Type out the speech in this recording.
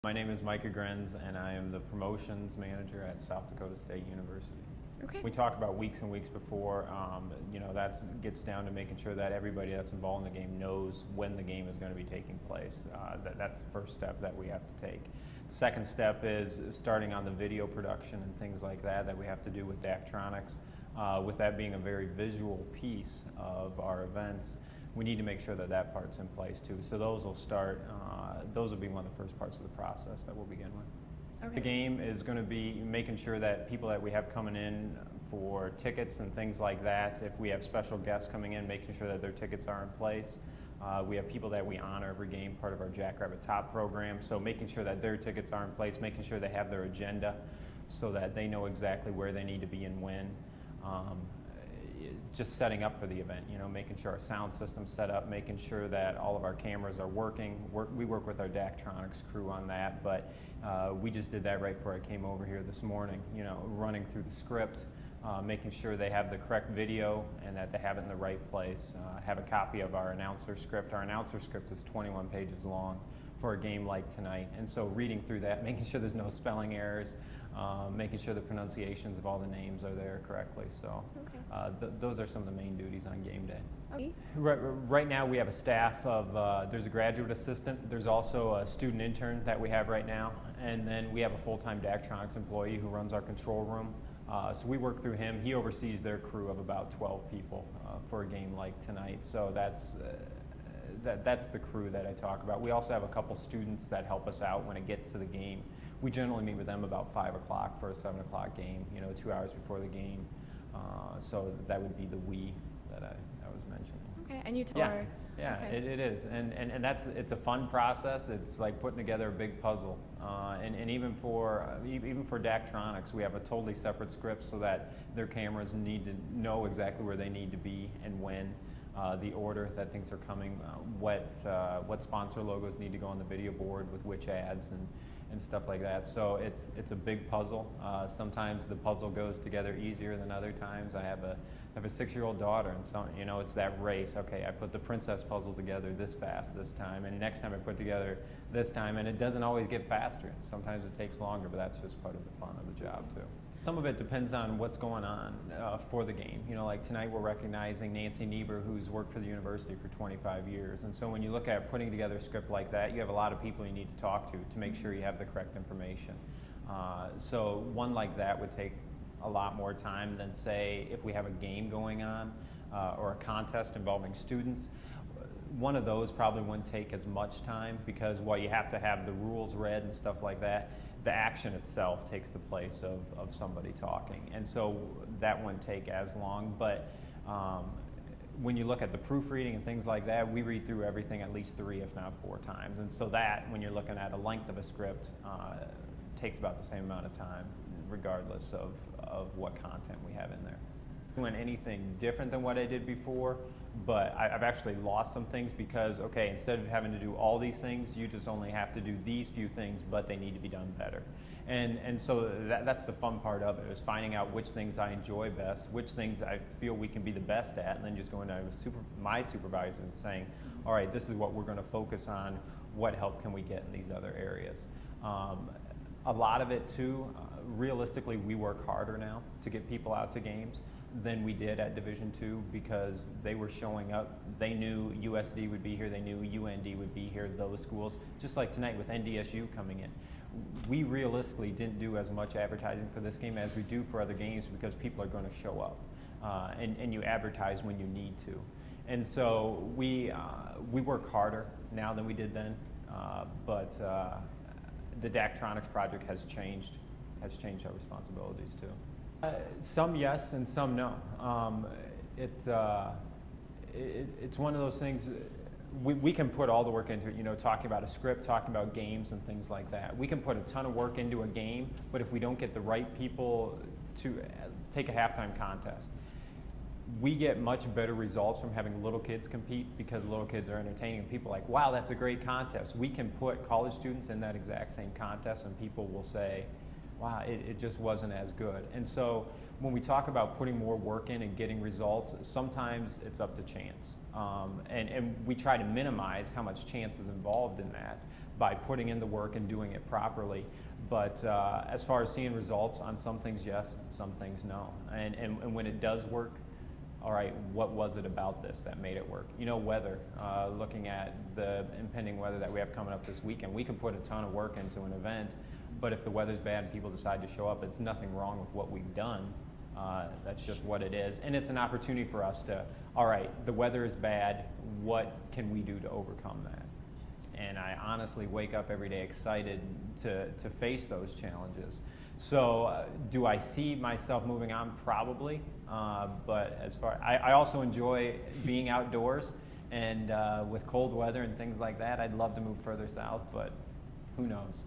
My name is Micah Grenz, and I am the promotions manager at South Dakota State University. Okay. We talk about weeks and weeks before. That gets down to making sure that everybody that's involved in the game knows when the game is going to be taking place. That's the first step that we have to take. The second step is starting on the video production and things like that we have to do with Daktronics. With that being a very visual piece of our events, we need to make sure that that part's in place too. So those will start, those will be one of the first parts of the process that we'll begin with. Okay. The game is going to be making sure that people that we have coming in for tickets and things like that, if we have special guests coming in, making sure that their tickets are in place. We have people that we honor every game, part of our Jackrabbit Top program, so making sure that their tickets are in place, making sure they have their agenda so that they know exactly where they need to be and when. Just setting up for the event, making sure our sound system's set up, making sure that all of our cameras are working. We work with our Daktronics crew on that, but we just did that right before I came over here this morning, running through the script, making sure they have the correct video and that they have it in the right place. Have a copy of our announcer script. Our announcer script is 21 pages long for a game like tonight, and so reading through that, making sure there's no spelling errors, making sure the pronunciations of all the names are there correctly. So those are some of the main duties on game day. Okay. Right now we have a staff of, there's a graduate assistant, there's also a student intern that we have right now, and then we have a full-time Daktronics employee who runs our control room. So we work through him. He oversees their crew of about 12 people for a game like tonight. So that's the crew that I talk about. We also have a couple students that help us out when it gets to the game. We generally meet with them about 5 o'clock for a 7 o'clock game, 2 hours before the game. So that would be the we that I was mentioning. Okay, and you tour. Yeah, okay. it is, and it's a fun process. It's like putting together a big puzzle, and even for Daktronics, we have a totally separate script so that their cameras need to know exactly where they need to be and when. The order that things are coming, what sponsor logos need to go on the video board with which ads and stuff like that. So it's a big puzzle. Sometimes the puzzle goes together easier than other times. I have a 6-year-old daughter, and so it's that race. Okay, I put the princess puzzle together this fast this time, and next time I put together this time, and it doesn't always get faster. Sometimes it takes longer, but that's just part of the fun of the job too. Some of it depends on what's going on for the game. Like tonight we're recognizing Nancy Niebuhr, who's worked for the university for 25 years. And so when you look at putting together a script like that, you have a lot of people you need to talk to make sure you have the correct information. So one like that would take a lot more time than, say, if we have a game going on or a contest involving students. One of those probably wouldn't take as much time because while you have to have the rules read and stuff like that, the action itself takes the place of somebody talking. And so that wouldn't take as long. But when you look at the proofreading and things like that, we read through everything at least 3, if not 4 times. And so that, when you're looking at a length of a script, takes about the same amount of time, regardless of what content we have in there. Doing anything different than what I did before, but I've actually lost some things because, okay, instead of having to do all these things, you just only have to do these few things, but they need to be done better. And so that's the fun part of it, is finding out which things I enjoy best, which things I feel we can be the best at, and then just going to my supervisor and saying, all right, this is what we're going to focus on, what help can we get in these other areas. A lot of it too, realistically, we work harder now to get people out to games than we did at Division II because they were showing up. They knew USD would be here, they knew UND would be here, those schools. Just like tonight with NDSU coming in. We realistically didn't do as much advertising for this game as we do for other games because people are going to show up. And you advertise when you need to. And so we work harder now than we did then, but the Daktronics project has changed our responsibilities too. Some yes and some no. It's one of those things. We can put all the work into it. Talking about a script, talking about games and things like that. We can put a ton of work into a game, but if we don't get the right people to take a halftime contest, we get much better results from having little kids compete because little kids are entertaining and people are like, wow, that's a great contest. We can put college students in that exact same contest and people will say, wow, it just wasn't as good. And so when we talk about putting more work in and getting results, sometimes it's up to chance. And we try to minimize how much chance is involved in that. by putting in the work and doing it properly. But as far as seeing results on some things, yes, some things, no. And when it does work, all right, what was it about this that made it work? You know, weather, looking at the impending weather that we have coming up this weekend, we can put a ton of work into an event, but if the weather's bad and people decide to show up, it's nothing wrong with what we've done. That's just what it is. And it's an opportunity for us to, all right, the weather is bad, what can we do to overcome that? And I honestly wake up every day excited to face those challenges. So do I see myself moving on? Probably. But as far, I also enjoy being outdoors, and with cold weather and things like that, I'd love to move further south, but who knows?